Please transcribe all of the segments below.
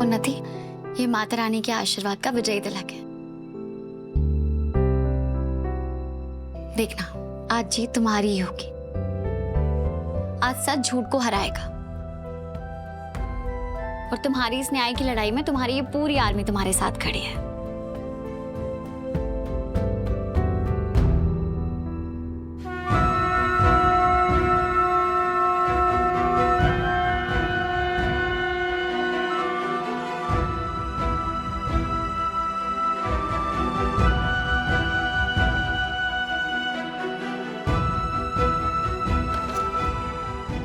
उन्नति, ये माता रानी के आशीर्वाद का विजयी तिलक है। देखना, आज जीत तुम्हारी ही होगी। आज सच झूठ को हराएगा और तुम्हारी इस न्याय की लड़ाई में तुम्हारी ये पूरी आर्मी तुम्हारे साथ खड़ी है।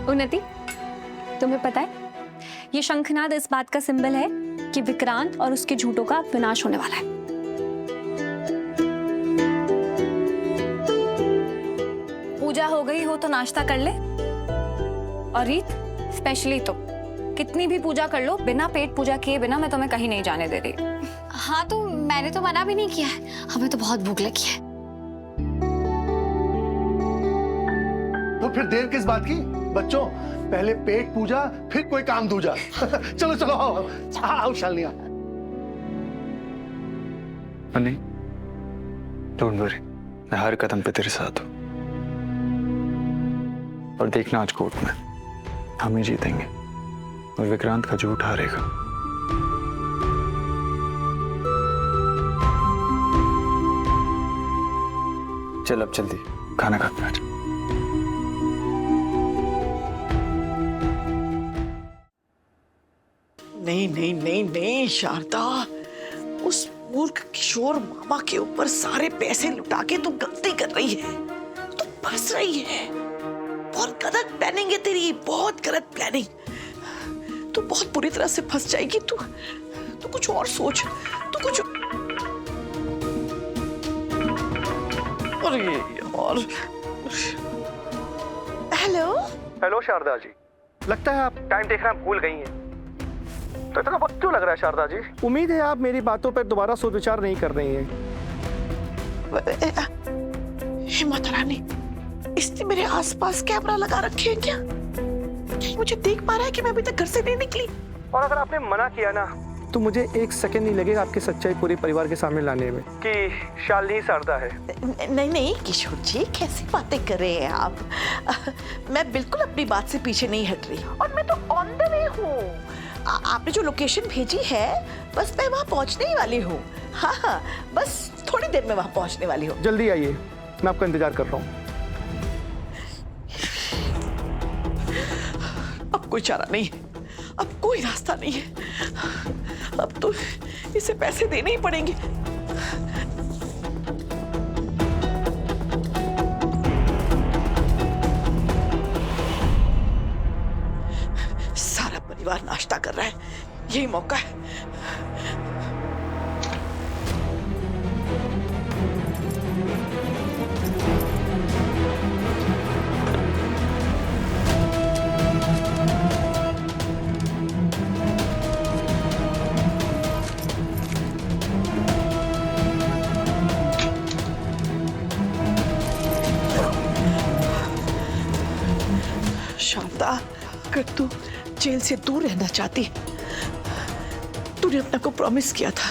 उन्नति, तुम्हें पता है ये शंखनाद इस बात का सिंबल है कि विक्रांत और उसके झूठों का विनाश होने वाला है। पूजा हो गई हो तो नाश्ता कर ले। और रीत, स्पेशली तो कितनी भी पूजा कर लो, बिना पेट पूजा किए बिना मैं तुम्हें कहीं नहीं जाने दे रही। हाँ तो मैंने तो मना भी नहीं किया है, हमें तो बहुत भूख लगी है। तो फिर देर किस बात की? बच्चों, पहले पेट पूजा फिर कोई काम दूजा। चलो चलो आओ आओ शालिनी। नहीं, डोंट वरी, मैं हर कदम पे तेरे साथ हूं। और देखना आज कोर्ट में हम ही जीतेंगे और विक्रांत का झूठ हारेगा। चल अब जल्दी खाना खा के आ जा। नहीं नहीं नहीं नहीं शारदा, उस मूर्ख किशोर मामा के ऊपर सारे पैसे लुटा के तू गलती कर रही है, तू फंस रही है। बहुत गलत प्लानिंग है तेरी, बहुत गलत प्लानिंग। तू बहुत बुरी तरह से फंस जाएगी। तू कुछ और सोच, तू कुछ। अरे यार। हेलो हेलो शारदा जी, लगता है आप टाइम देखना भूल गई हैं। तो इतना वक्त क्यों लग रहा है शारदा जी? उम्मीद है आप मेरी बातों पर दोबारा सोच विचार नहीं कर रही हैं। हे माता रानी, इसने मेरे आसपास कैमरा लगा रखे हैं क्या? क्या मुझे देख पा रहा है कि मैं अभी तक घर से नहीं निकली? और अगर आपने मना किया ना तो मुझे एक सेकंड नहीं लगेगा आपकी सच्चाई पूरे परिवार के सामने लाने में कि शालिनी शारदा है। नहीं नहीं किशोर जी, कैसी बातें कर रहे हैं आप? मैं बिल्कुल अपनी बात से पीछे नहीं हट रही और मैं तो ऑन द वे हूँ। आपने जो लोकेशन भेजी है बस मैं वहाँ पहुँचने ही वाली हूँ। हाँ हाँ, बस थोड़ी देर में वहाँ पहुँचने वाली हूँ। जल्दी आइए, मैं आपका इंतजार कर रहा हूँ। अब कोई चारा नहीं है, अब कोई रास्ता नहीं है। अब तो इसे पैसे देने ही पड़ेंगे। सारा परिवार नाश्ता कर रहा है, यही मौका है। शारदा, अगर तू जेल से दूर रहना चाहती, तूने अपने को प्रॉमिस किया था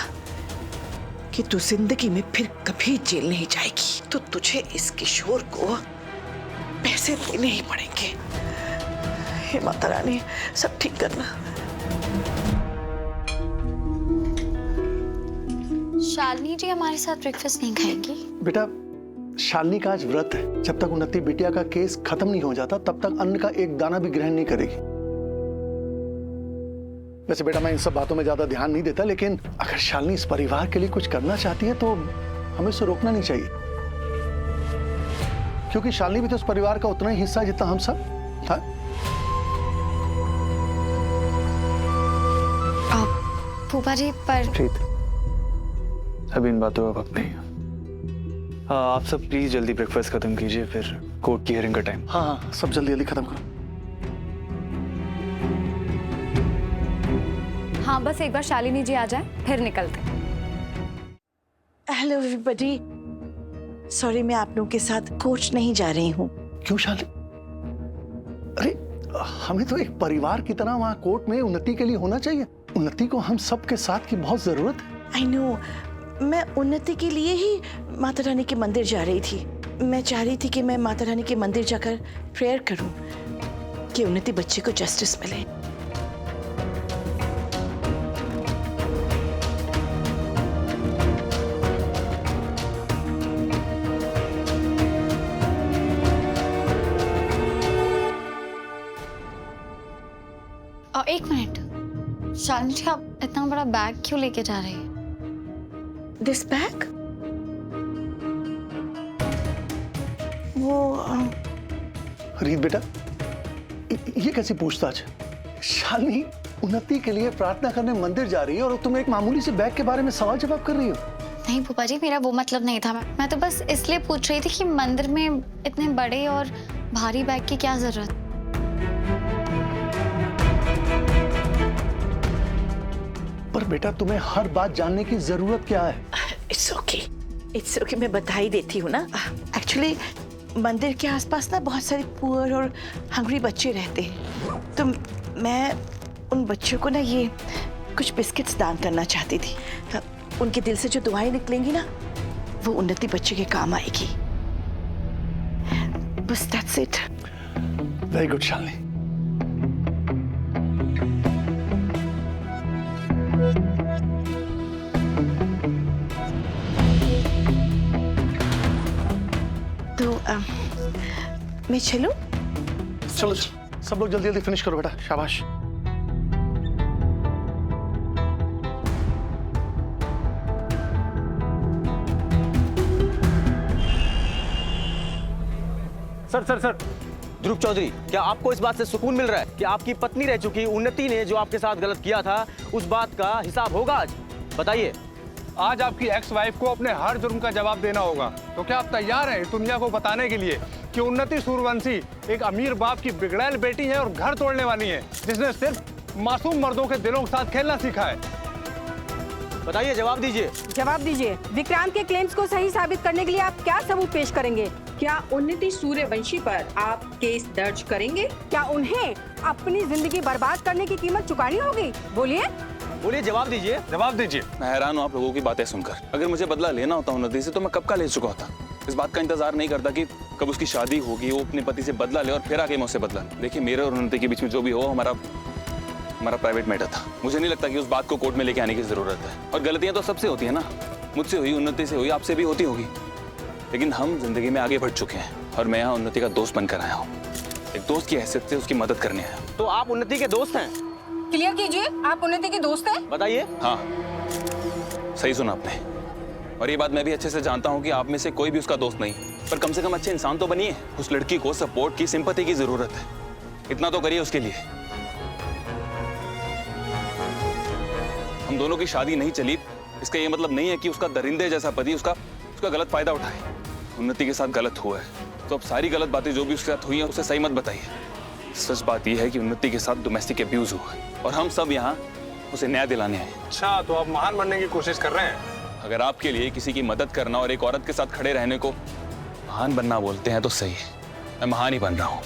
कि तू जिंदगी में फिर कभी जेल नहीं जाएगी, तो तुझे इस किशोर को पैसे देने ही पड़ेंगे। हे माता रानी, सब ठीक करना। शालिनी जी हमारे साथ ब्रेकफास्ट नहीं खाएंगी? बेटा, शालिनी का आज व्रत है। जब तक उन्नति बिटिया का केस खत्म नहीं हो जाता तब तक अन्न का एक दाना भी ग्रहण नहीं करेगी। वैसे बेटा, मैं इन सब बातों में ज्यादा ध्यान नहीं देता, लेकिन अगर शालिनी इस परिवार के लिए कुछ करना चाहती है तो हमें उसे रोकना नहीं चाहिए, क्योंकि शालिनी भी तो उस परिवार का उतना ही हिस्सा है जितना हम सब। हाँ? फूफा जी, पर ठीक, अभी इन बातों का वक्त नहीं है। आप सब प्लीज जल्दी ब्रेकफास्ट खत्म कीजिए, फिर कोर्ट की हियरिंग का टाइम। हाँ हाँ, सब जल्दी जल्दी खत्म करो। हाँ, बस एक बार शालिनी जी आ जाए फिर निकलते। हेलो एवरीबॉडी, सॉरी मैं आप लोगों के साथ कोच नहीं जा रही हूँ। क्यों शालिनी? अरे, हमें तो एक परिवार की तरह वहां कोर्ट में उन्नति के लिए होना चाहिए। उन्नति को हम सबके साथ की बहुत जरूरत है। आई नो, मैं उन्नति के लिए ही माता रानी के मंदिर जा रही थी। मैं चाह रही थी कि मैं माता रानी के मंदिर जाकर प्रेयर करूं कि उन्नति बच्चे को जस्टिस मिले। और एक मिनट, शालिनी जी आप इतना बड़ा बैग क्यों लेके जा रहे हैं? This bag? वो रीत बेटा, ये कैसी पूछताछ? शालिनी उन्नति के लिए प्रार्थना करने मंदिर जा रही है और तुम एक मामूली से बैग के बारे में सवाल जवाब कर रही हो। नहीं फूफा जी, मेरा वो मतलब नहीं था। मैं तो बस इसलिए पूछ रही थी कि मंदिर में इतने बड़े और भारी बैग की क्या जरूरत? पर बेटा तुम्हें हर बात जानने की जरूरत क्या है? इट्स ओके, मैं बता ही देती हूँ ना। एक्चुअली मंदिर के आसपास ना बहुत सारे पुअर और हंग्री बच्चे रहते हैं, तो मैं उन बच्चों को ना ये कुछ बिस्किट्स दान करना चाहती थी। उनके दिल से जो दुआएं निकलेंगी ना, वो उन्नति बच्चे के काम आएगी। बस that's it. Very good Shalini. तो मैं चलूं? चलो सब लोग जल्दी जल्दी फिनिश करो बेटा, शाबाश। सर ध्रुव चौधरी, क्या आपको इस बात से सुकून मिल रहा है कि आपकी पत्नी रह चुकी उन्नति ने जो आपके साथ गलत किया था, उस बात का हिसाब होगा आज? बताइए। आज आपकी एक्स वाइफ को अपने हर जुर्म का जवाब देना होगा। तो क्या आप तैयार हैं दुनिया को बताने के लिए कि उन्नति सूर्यवंशी एक अमीर बाप की बिगड़ैल बेटी है और घर तोड़ने वाली है, जिसने सिर्फ मासूम मर्दों के दिलों के साथ खेलना सीखा है? बताइए, जवाब दीजिए। जवाब दीजिए। विक्रांत के क्लेम्स को सही साबित करने के लिए आप क्या सबूत पेश करेंगे? क्या उन्नति सूर्यवंशी पर आप केस दर्ज करेंगे? क्या उन्हें अपनी जिंदगी बर्बाद करने की कीमत चुकानी होगी? बोलिए, जवाब दीजिए। जवाब दीजिए। मैं हैरान हूँ आप लोगों की बातें सुनकर। अगर मुझे बदला लेना होता उन्नति से तो मैं कब का ले चुका होता। इस बात का इंतजार नहीं करता कि कब उसकी शादी होगी, वो अपने पति से बदला ले और फिर आके मैं उससे बदला। देखिए, मेरे और उन्नति के बीच में जो भी हो हमारा प्राइवेट मैटर था। मुझे नहीं लगता कि उस बात को कोर्ट में लेके आने की जरूरत है। और गलतियां तो सबसे होती है ना, मुझसे हुई, उन्नति से हुई, आपसे भी होती होगी। लेकिन हम जिंदगी में आगे बढ़ चुके हैं और मैं यहाँ उन्नति का दोस्त बनकर आया हूँ। एक दोस्त की हैसियत से उसकी मदद करने आया हूँ। तो आप उन्नति के दोस्त हैं? क्लियर कीजिए, आप उन्नति के दोस्त हैं? बताइए। हाँ, सही सुना आपने। और ये बात मैं भी अच्छे से जानता हूँ कि आप में से कोई भी उसका दोस्त नहीं, पर कम से कम अच्छे इंसान तो बनिए। उस लड़की को सपोर्ट की, सिंपैथी की जरूरत है। इतना तो करिए उसके लिए। हम दोनों की शादी नहीं चली, इसका ये मतलब नहीं है कि उसका दरिंदे जैसा पति उसका गलत फायदा उठाए। उन्नति के साथ गलत हुआ है तो अब सारी गलत बातें जो भी उसके साथ हुई हैं उसे सही मत बताइए। सच बात यह है कि उन्नति के साथ डोमेस्टिक अब्यूज हुआ है और हम सब यहाँ उसे न्याय दिलाने आए। अच्छा, तो आप महान बनने की कोशिश कर रहे हैं? अगर आपके लिए किसी की मदद करना और एक औरत के साथ खड़े रहने को महान बनना बोलते हैं तो सही है, मैं महान ही बन रहा हूँ।